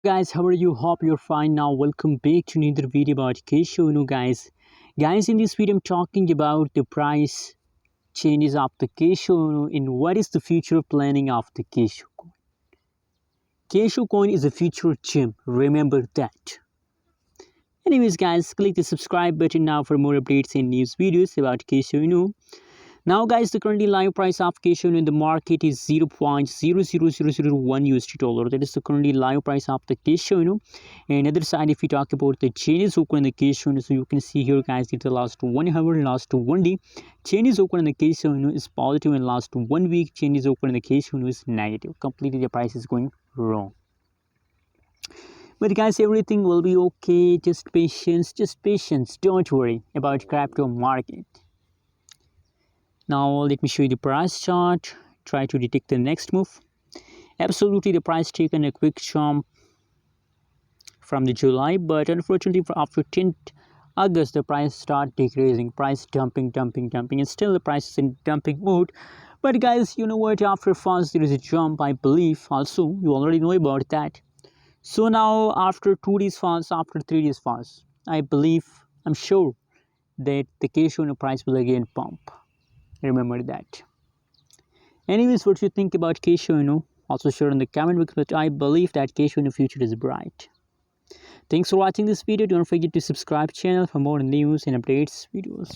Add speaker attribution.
Speaker 1: Guys, how are you? Hope you're fine. Now welcome back to another video about Kishu. Guys, in this video I'm talking about the price changes of the Kishu and what is the future planning of the Kishu coin. Kishu coin is a future gem, remember that. Anyways guys, click the subscribe button now for more updates and news videos about Kishu. Now guys, the currently live price of Kishu in the market is 0.00001 USD dollar. That is the currently live price of the Kishu. And other side, if we talk about the Chinese open in the Kishu, so you can see here guys, it's the last 1 hour, last 1 day. Chinese open in the Kishu is positive, and last 1 week Chinese open in the Kishu is negative. Completely the price is going wrong. But guys, everything will be okay. Just patience, don't worry about crypto market. Now let me show you the price chart. Try to detect the next move. Absolutely, the price taken a quick jump from the July, but unfortunately after 10th August the price start decreasing, price dumping, and still the price is in dumping mode. But guys, you know what, after first there is a jump, I believe. Also, you already know about that. So now after 2 days fast, after 3 days fast, I believe, I'm sure that the Kishu price will again pump. Remember that. Anyways, what you think about Kishu, also share in the comment box. But I believe that Kishu in the future is bright. Thanks for watching this video. Don't forget to subscribe channel for more news and updates videos.